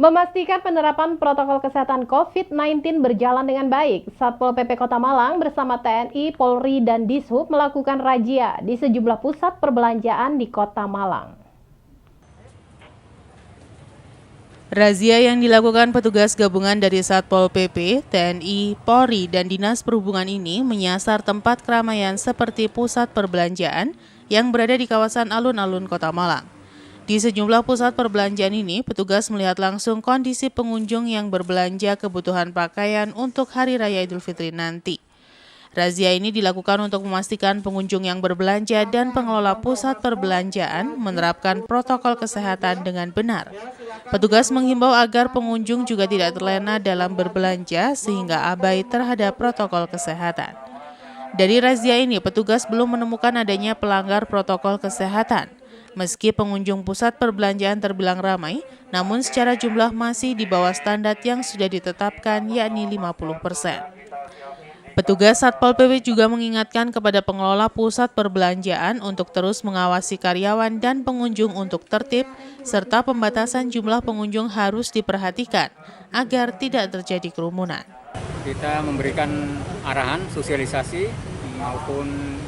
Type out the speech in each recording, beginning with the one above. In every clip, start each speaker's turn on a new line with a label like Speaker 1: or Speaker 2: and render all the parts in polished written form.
Speaker 1: Memastikan penerapan protokol kesehatan COVID-19 berjalan dengan baik, Satpol PP Kota Malang bersama TNI, Polri, dan Dishub melakukan razia di sejumlah pusat perbelanjaan di Kota Malang.
Speaker 2: Razia yang dilakukan petugas gabungan dari Satpol PP, TNI, Polri, dan Dinas Perhubungan ini menyasar tempat keramaian seperti pusat perbelanjaan yang berada di kawasan alun-alun Kota Malang. Di sejumlah pusat perbelanjaan ini, petugas melihat langsung kondisi pengunjung yang berbelanja kebutuhan pakaian untuk Hari Raya Idul Fitri nanti. Razia ini dilakukan untuk memastikan pengunjung yang berbelanja dan pengelola pusat perbelanjaan menerapkan protokol kesehatan dengan benar. Petugas menghimbau agar pengunjung juga tidak terlena dalam berbelanja sehingga abai terhadap protokol kesehatan. Dari razia ini, petugas belum menemukan adanya pelanggar protokol kesehatan. Meski pengunjung pusat perbelanjaan terbilang ramai, namun secara jumlah masih di bawah standar yang sudah ditetapkan, yakni 50%. Petugas Satpol PP juga mengingatkan kepada pengelola pusat perbelanjaan untuk terus mengawasi karyawan dan pengunjung untuk tertib, serta pembatasan jumlah pengunjung harus diperhatikan agar tidak terjadi kerumunan.
Speaker 3: Kita memberikan arahan, sosialisasi maupun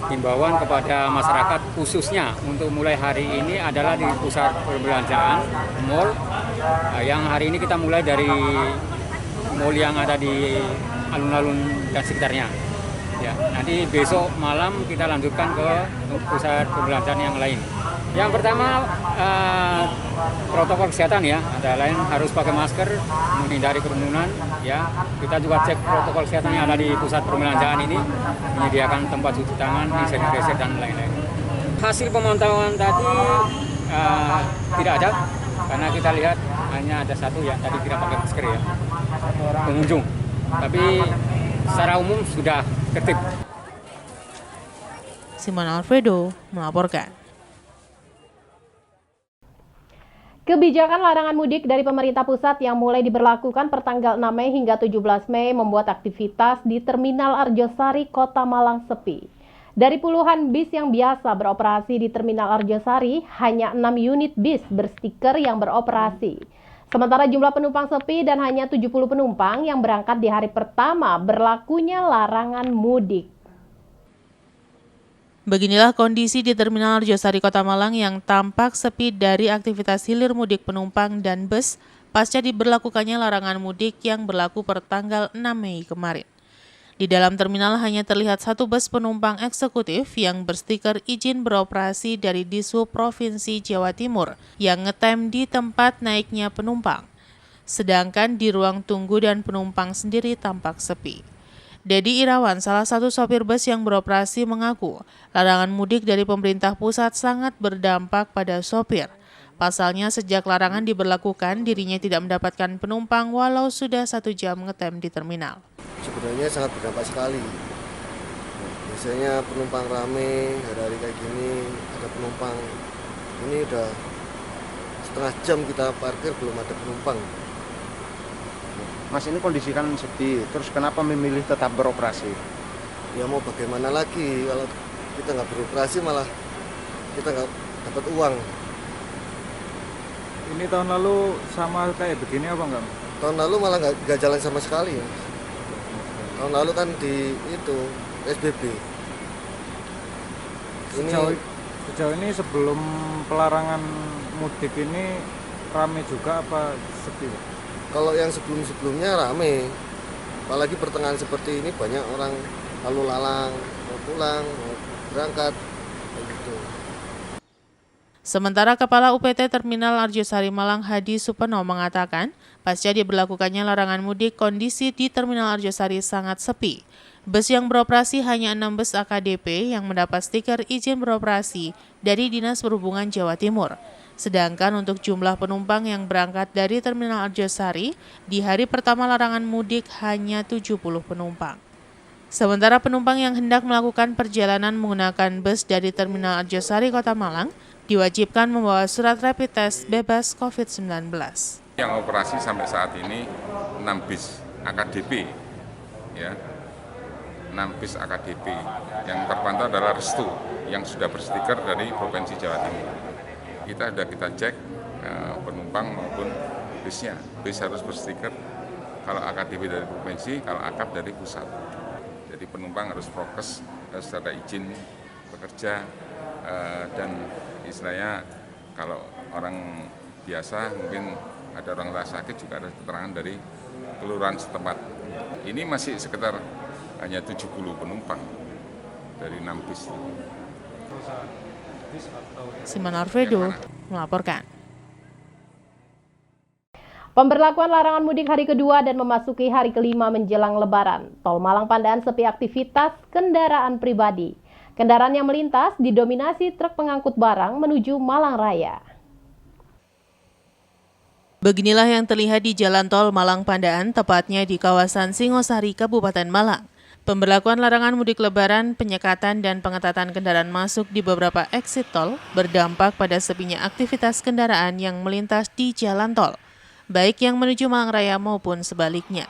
Speaker 3: himbauan kepada masyarakat khususnya untuk mulai hari ini adalah di pusat perbelanjaan, mall, yang hari ini kita mulai dari mall yang ada di alun-alun dan sekitarnya. Ya, nanti besok malam kita lanjutkan ke pusat perbelanjaan yang lain. Yang pertama protokol kesehatan ya, ada lain harus pakai masker, menghindari kerumunan ya. Kita juga cek protokol kesehatan yang ada di pusat perbelanjaan ini, menyediakan tempat cuci tangan, sanitizer dan lain-lain. Hasil pemantauan tadi tidak ada, karena kita lihat hanya ada satu yang tadi tidak pakai masker ya, pengunjung. Tapi secara umum sudah tertib.
Speaker 2: Simon Alfredo melaporkan.
Speaker 1: Kebijakan larangan mudik dari pemerintah pusat yang mulai diberlakukan pertanggal 6 Mei hingga 17 Mei membuat aktivitas di Terminal Arjosari, Kota Malang sepi. Dari puluhan bis yang biasa beroperasi di Terminal Arjosari, hanya 6 unit bis berstiker yang beroperasi. Sementara jumlah penumpang sepi dan hanya 70 penumpang yang berangkat di hari pertama berlakunya larangan mudik.
Speaker 2: Beginilah kondisi di Terminal Arjosari Kota Malang yang tampak sepi dari aktivitas hilir mudik penumpang dan bus pasca diberlakukannya larangan mudik yang berlaku per tanggal 6 Mei kemarin. Di dalam terminal hanya terlihat satu bus penumpang eksekutif yang berstiker izin beroperasi dari Dishub Provinsi Jawa Timur yang ngetem di tempat naiknya penumpang. Sedangkan di ruang tunggu dan penumpang sendiri tampak sepi. Dedi Irawan, salah satu sopir bus yang beroperasi, mengaku larangan mudik dari pemerintah pusat sangat berdampak pada sopir. Pasalnya sejak larangan diberlakukan, dirinya tidak mendapatkan penumpang walau sudah 1 jam ngetem di terminal.
Speaker 4: Sebenarnya sangat berdampak sekali. Biasanya penumpang rame, hari-hari kayak gini ada penumpang. Ini udah setengah jam kita parkir belum ada penumpang.
Speaker 5: Mas, ini kondisi kan sepi, terus kenapa memilih tetap beroperasi?
Speaker 4: Ya mau bagaimana lagi, kalau kita nggak beroperasi malah kita nggak dapat uang.
Speaker 6: Ini tahun lalu sama kayak begini apa enggak?
Speaker 4: Tahun lalu malah nggak jalan sama sekali. Tahun lalu kan di itu PSBB.
Speaker 6: Sejauh ini sebelum pelarangan mudik ini ramai juga apa sepi?
Speaker 4: Kalau yang sebelum-sebelumnya rame, apalagi pertengahan seperti ini banyak orang lalu lalang, mau pulang, mau berangkat, begitu.
Speaker 2: Sementara Kepala UPT Terminal Arjosari Malang Hadi Supeno mengatakan, pasca diberlakukannya larangan mudik, kondisi di Terminal Arjosari sangat sepi. Bus yang beroperasi hanya 6 bus AKDP yang mendapat stiker izin beroperasi dari Dinas Perhubungan Jawa Timur. Sedangkan untuk jumlah penumpang yang berangkat dari Terminal Arjosari, di hari pertama larangan mudik hanya 70 penumpang. Sementara penumpang yang hendak melakukan perjalanan menggunakan bus dari Terminal Arjosari Kota Malang, diwajibkan membawa surat rapid test bebas COVID-19.
Speaker 7: Yang operasi sampai saat ini 6 bis AKDP, ya, 6 bis AKDP. Yang terpantau adalah Restu yang sudah berstiker dari Provinsi Jawa Timur. Kita cek penumpang maupun bisnya. Bis harus berstiker kalau AKDP dari provinsi, kalau AKAP dari pusat. Jadi penumpang harus prokes, harus ada izin bekerja, dan istilahnya kalau orang biasa mungkin ada orang sakit juga ada keterangan dari kelurahan setempat. Ini masih sekitar hanya 70 penumpang dari 6 bis.
Speaker 2: Simon Arvedo melaporkan.
Speaker 1: Pemberlakuan larangan mudik hari kedua dan memasuki hari kelima menjelang Lebaran. Tol Malang Pandaan sepi aktivitas kendaraan pribadi. Kendaraan yang melintas didominasi truk pengangkut barang menuju Malang Raya.
Speaker 2: Beginilah yang terlihat di Jalan Tol Malang Pandaan, tepatnya di kawasan Singosari, Kabupaten Malang. Pemberlakuan larangan mudik Lebaran, penyekatan dan pengetatan kendaraan masuk di beberapa exit tol berdampak pada sepinya aktivitas kendaraan yang melintas di jalan tol, baik yang menuju Malang Raya maupun sebaliknya.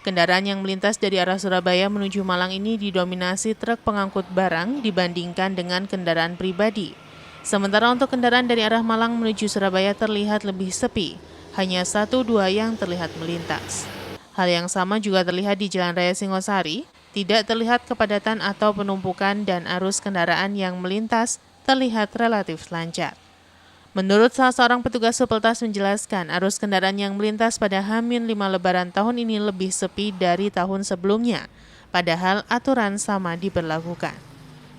Speaker 2: Kendaraan yang melintas dari arah Surabaya menuju Malang ini didominasi truk pengangkut barang dibandingkan dengan kendaraan pribadi. Sementara untuk kendaraan dari arah Malang menuju Surabaya terlihat lebih sepi, hanya 1-2 yang terlihat melintas. Hal yang sama juga terlihat di Jalan Raya Singosari, tidak terlihat kepadatan atau penumpukan dan arus kendaraan yang melintas terlihat relatif lancar. Menurut salah seorang petugas Supeltas menjelaskan, arus kendaraan yang melintas pada H-5 Lebaran tahun ini lebih sepi dari tahun sebelumnya, padahal aturan sama diberlakukan.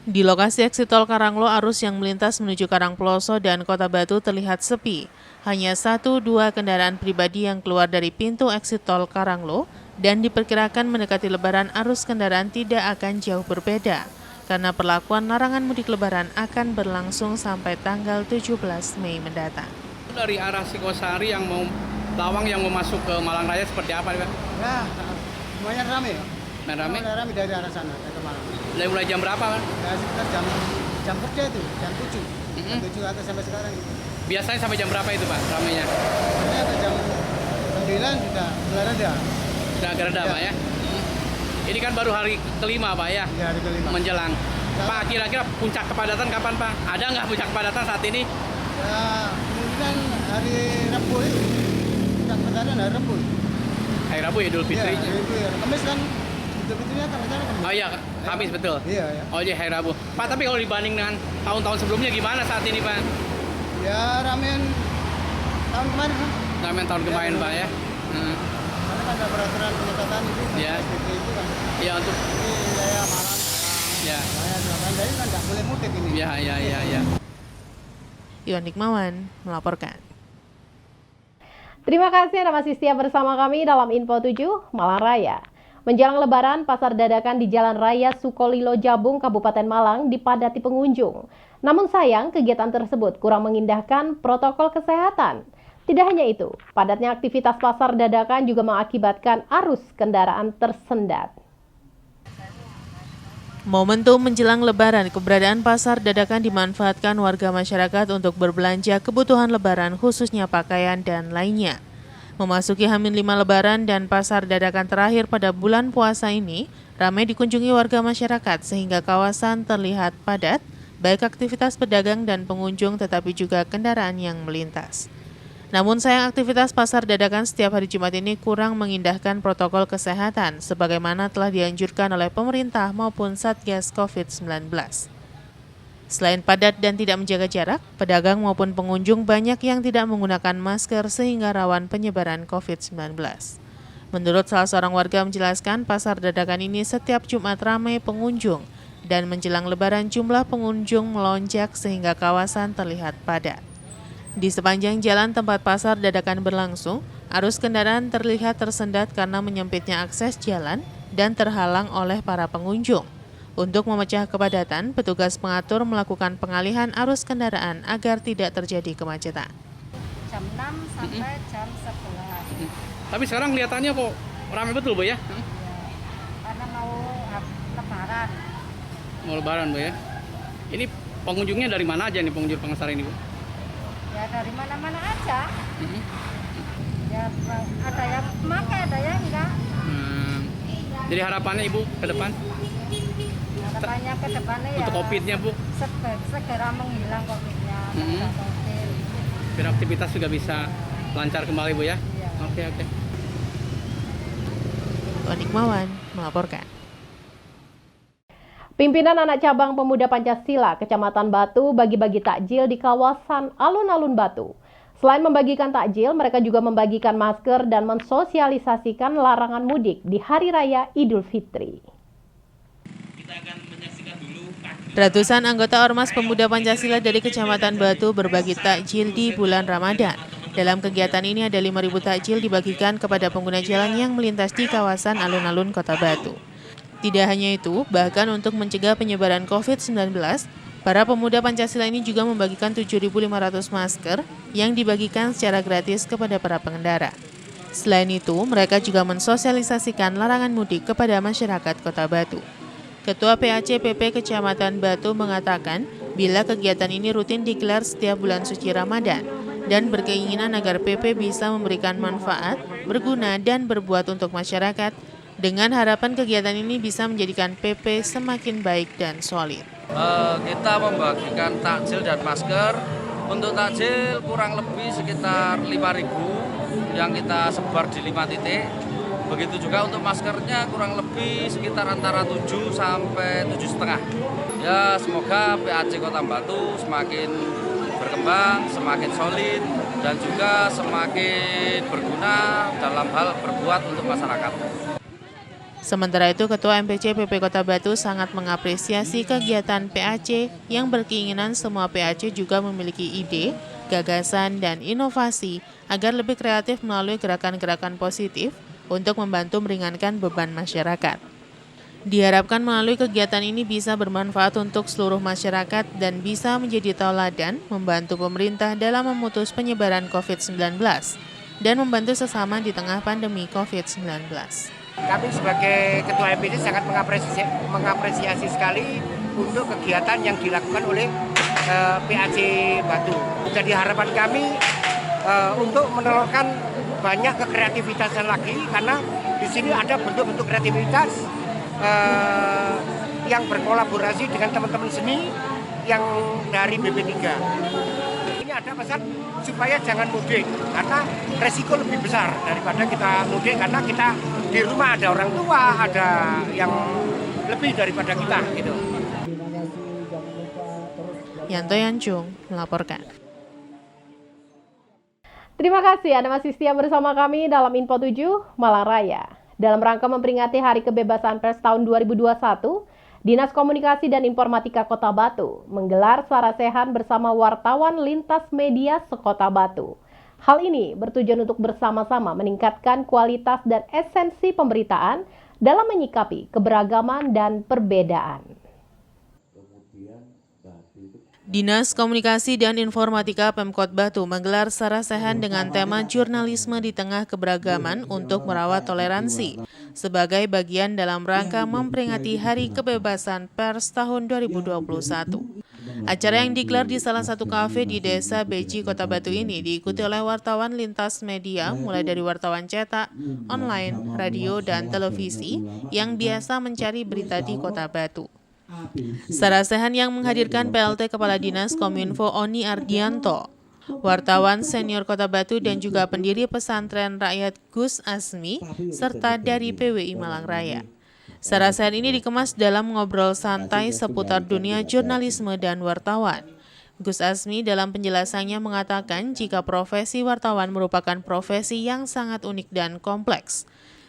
Speaker 2: Di lokasi exit tol Karanglo, arus yang melintas menuju Karangploso dan Kota Batu terlihat sepi. Hanya 1-2 kendaraan pribadi yang keluar dari pintu exit tol Karanglo, dan diperkirakan mendekati Lebaran arus kendaraan tidak akan jauh berbeda, karena perlakuan larangan mudik Lebaran akan berlangsung sampai tanggal 17 Mei mendatang.
Speaker 8: Dari arah Singosari yang mau Lawang yang mau masuk ke Malang Raya seperti apa, Pak?
Speaker 9: Ya, semuanya ramai ya.
Speaker 8: Ramai?
Speaker 9: Ramai dari arah sana ke Malang.
Speaker 8: Mulai jam berapa, Pak?
Speaker 9: Ya, sekitar jam kerja itu, jam 7. Jam 7 atau sampai sekarang.
Speaker 8: Biasanya sampai jam berapa itu, Pak, ramainya?
Speaker 9: Biasanya ke jam 9 sudah mulai reda.
Speaker 8: Sudah agak reda, Pak ya? Ini kan baru hari kelima, Pak ya?
Speaker 9: Ya, hari kelima.
Speaker 8: Menjelang. Pak, kira-kira puncak kepadatan kapan, Pak? Ada nggak puncak kepadatan saat ini?
Speaker 9: Ya, kemungkinan hari Rabu itu. Puncak kepadatan hari Rabu.
Speaker 8: Hari Rabu, Idul Fitri.
Speaker 9: Ya, hari Rabu ya. Kamis kan, Idul Fitrinya kan rencana Kamis.
Speaker 8: Oh iya, Kamis betul?
Speaker 9: Iya, ya.
Speaker 8: Oh iya, hari Rabu. Pak, tapi kalau dibanding dengan tahun-tahun sebelumnya gimana saat ini, Pak?
Speaker 9: Ya, ramean tahun kemarin kan.
Speaker 8: Ramean tahun kemarin, Pak ya?
Speaker 9: Karena kan ada peraturan penyekatan itu,
Speaker 8: Ya.
Speaker 9: PSBB itu kan.
Speaker 8: Iya, untuk...
Speaker 9: Ini wilayah Malang.
Speaker 8: Ya.
Speaker 9: Wilayah Surabaya kan nggak boleh mudik ini.
Speaker 8: Ya.
Speaker 2: Iwan Hikmawan melaporkan.
Speaker 1: Terima kasih Anda masih setia bersama kami dalam Info 7 Malang Raya. Menjelang Lebaran, pasar dadakan di Jalan Raya Sukolilo Jabung, Kabupaten Malang dipadati pengunjung. Namun sayang, kegiatan tersebut kurang mengindahkan protokol kesehatan. Tidak hanya itu, padatnya aktivitas pasar dadakan juga mengakibatkan arus kendaraan tersendat.
Speaker 2: Momentum menjelang Lebaran, keberadaan pasar dadakan dimanfaatkan warga masyarakat untuk berbelanja kebutuhan Lebaran khususnya pakaian dan lainnya. Memasuki H-5 Lebaran dan pasar dadakan terakhir pada bulan puasa ini, ramai dikunjungi warga masyarakat sehingga kawasan terlihat padat, baik aktivitas pedagang dan pengunjung tetapi juga kendaraan yang melintas. Namun sayang aktivitas pasar dadakan setiap hari Jumat ini kurang mengindahkan protokol kesehatan sebagaimana telah dianjurkan oleh pemerintah maupun Satgas COVID-19. Selain padat dan tidak menjaga jarak, pedagang maupun pengunjung banyak yang tidak menggunakan masker sehingga rawan penyebaran COVID-19. Menurut salah seorang warga menjelaskan, pasar dadakan ini setiap Jumat ramai pengunjung dan menjelang Lebaran jumlah pengunjung melonjak sehingga kawasan terlihat padat. Di sepanjang jalan tempat pasar dadakan berlangsung, arus kendaraan terlihat tersendat karena menyempitnya akses jalan dan terhalang oleh para pengunjung. Untuk memecah kepadatan, petugas pengatur melakukan pengalihan arus kendaraan agar tidak terjadi kemacetan.
Speaker 10: Jam 6 sampai jam 11.
Speaker 8: Tapi sekarang kelihatannya kok ramai betul, Bu ya?
Speaker 10: Ya, karena mau Lebaran.
Speaker 8: Mau Lebaran, Bu ya? Ini pengunjungnya dari mana aja nih pengunjung pasar ini, Bu?
Speaker 10: Ya dari mana-mana aja. Ya ada yang pakai, ada yang enggak.
Speaker 8: Jadi harapannya Ibu ke depan?
Speaker 10: Harapannya ke depannya ya.
Speaker 8: Untuk COVID-nya, Bu?
Speaker 10: Segera menghilang COVID-nya.
Speaker 8: Biar aktivitas juga bisa lancar kembali Bu ya.
Speaker 10: Iya.
Speaker 8: Oke.
Speaker 2: Tuan Ikmawan melaporkan.
Speaker 1: Pimpinan anak cabang Pemuda Pancasila Kecamatan Batu bagi-bagi takjil di kawasan alun-alun Batu. Selain membagikan takjil, mereka juga membagikan masker dan mensosialisasikan larangan mudik di Hari Raya Idul Fitri.
Speaker 2: Ratusan anggota Ormas Pemuda Pancasila dari Kecamatan Batu berbagi takjil di bulan Ramadan. Dalam kegiatan ini ada 5.000 takjil dibagikan kepada pengguna jalan yang melintas di kawasan alun-alun Kota Batu. Tidak hanya itu, bahkan untuk mencegah penyebaran COVID-19, para pemuda Pancasila ini juga membagikan 7.500 masker yang dibagikan secara gratis kepada para pengendara. Selain itu, mereka juga mensosialisasikan larangan mudik kepada masyarakat Kota Batu. Ketua PAC PP Kecamatan Batu mengatakan, bila kegiatan ini rutin digelar setiap bulan suci Ramadan dan berkeinginan agar PP bisa memberikan manfaat, berguna, dan berbuat untuk masyarakat, dengan harapan kegiatan ini bisa menjadikan PP semakin baik dan solid.
Speaker 11: Kita membagikan takjil dan masker. Untuk takjil kurang lebih sekitar 5.000 yang kita sebar di 5 titik. Begitu juga untuk maskernya kurang lebih sekitar antara 7 sampai 7,5. Ya, semoga PAC Kota Batu semakin berkembang, semakin solid, dan juga semakin berguna dalam hal berbuat untuk masyarakat.
Speaker 2: Sementara itu, Ketua MPC PP Kota Batu sangat mengapresiasi kegiatan PAC yang berkeinginan semua PAC juga memiliki ide, gagasan, dan inovasi agar lebih kreatif melalui gerakan-gerakan positif untuk membantu meringankan beban masyarakat. Diharapkan melalui kegiatan ini bisa bermanfaat untuk seluruh masyarakat dan bisa menjadi tauladan membantu pemerintah dalam memutus penyebaran COVID-19 dan membantu sesama di tengah pandemi COVID-19.
Speaker 12: Kami sebagai Ketua MPC sangat mengapresiasi sekali untuk kegiatan yang dilakukan oleh PAC Batu. Jadi harapan kami untuk menelurkan banyak kekreativitasan lagi, karena di sini ada bentuk-bentuk kreativitas yang berkolaborasi dengan teman-teman seni yang dari BP3. Ini ada pesan supaya jangan mudik, karena resiko lebih besar daripada kita mudik, karena kita di rumah ada orang tua, ada yang lebih daripada kita gitu.
Speaker 2: Yanto Yancung melaporkan.
Speaker 1: Terima kasih Anda masih setia bersama kami dalam Info 7 Malang Raya. Dalam rangka memperingati Hari Kebebasan Pers tahun 2021, Dinas Komunikasi dan Informatika Kota Batu menggelar sarasehan bersama wartawan lintas media sekota Batu. Hal ini bertujuan untuk bersama-sama meningkatkan kualitas dan esensi pemberitaan dalam menyikapi keberagaman dan perbedaan.
Speaker 2: Dinas Komunikasi dan Informatika Pemkot Batu menggelar sarasehan dengan tema jurnalisme di tengah keberagaman untuk merawat toleransi sebagai bagian dalam rangka memperingati Hari Kebebasan Pers tahun 2021. Acara yang digelar di salah satu kafe di Desa Beji, Kota Batu ini diikuti oleh wartawan lintas media mulai dari wartawan cetak, online, radio, dan televisi yang biasa mencari berita di Kota Batu. Sarasehan yang menghadirkan PLT Kepala Dinas Kominfo Oni Ardianto, wartawan senior Kota Batu dan juga pendiri pesantren rakyat Gus Asmi, serta dari PWI Malang Raya. Sarasehan ini dikemas dalam ngobrol santai seputar dunia jurnalisme dan wartawan. Gus Asmi dalam penjelasannya mengatakan jika profesi wartawan merupakan profesi yang sangat unik dan kompleks.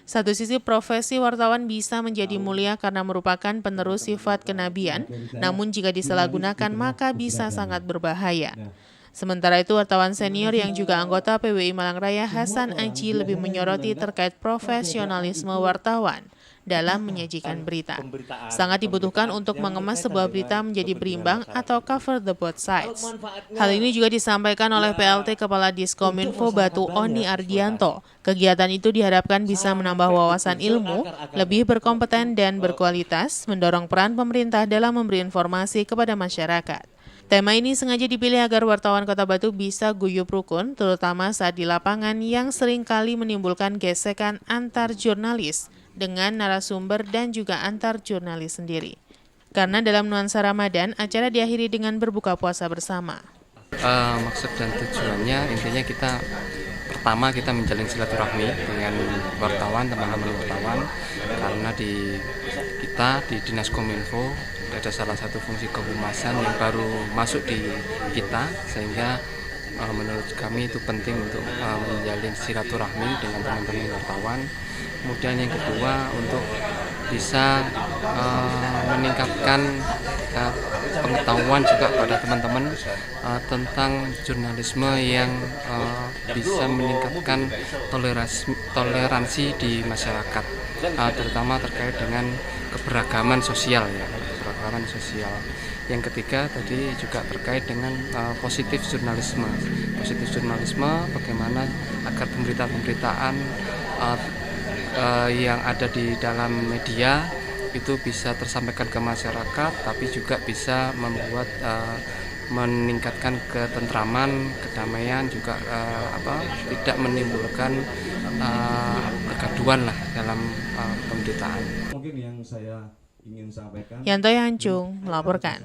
Speaker 2: Satu sisi profesi wartawan bisa menjadi mulia karena merupakan penerus sifat kenabian, namun jika disalahgunakan maka bisa sangat berbahaya. Sementara itu wartawan senior yang juga anggota PWI Malang Raya Hasan Aji lebih menyoroti terkait profesionalisme wartawan dalam menyajikan berita. Sangat dibutuhkan untuk mengemas sebuah berita menjadi berimbang atau cover the both sides. Hal ini juga disampaikan oleh PLT Kepala Diskominfo Batu Oni Ardianto. Kegiatan itu diharapkan bisa menambah wawasan ilmu, lebih berkompeten dan berkualitas, mendorong peran pemerintah dalam memberi informasi kepada masyarakat. Tema ini sengaja dipilih agar wartawan Kota Batu bisa guyup rukun, terutama saat di lapangan yang seringkali menimbulkan gesekan antar jurnalis dengan narasumber dan juga antar jurnalis sendiri. Karena dalam nuansa Ramadan, acara diakhiri dengan berbuka puasa bersama.
Speaker 13: Maksud dan tujuannya intinya pertama kita menjalin silaturahmi dengan wartawan, teman-teman wartawan, karena di Dinas Kominfo ada salah satu fungsi kehumasan yang baru masuk di kita, sehingga menurut kami itu penting untuk menjalin silaturahmi dengan teman-teman wartawan. Kemudian yang kedua, untuk bisa meningkatkan pengetahuan juga pada teman-teman tentang jurnalisme yang bisa meningkatkan toleransi di masyarakat, terutama terkait dengan keberagaman sosial ya, keberagaman sosial. Yang ketiga tadi juga terkait dengan positif jurnalisme. Positif jurnalisme, bagaimana agar pemberitaan yang ada di dalam media itu bisa tersampaikan ke masyarakat, tapi juga bisa meningkatkan ketentraman, kedamaian, juga tidak menimbulkan kegaduhan lah dalam pemberitaan.
Speaker 14: Mungkin yang saya ingin sampaikan.
Speaker 2: Yanto Yancung melaporkan.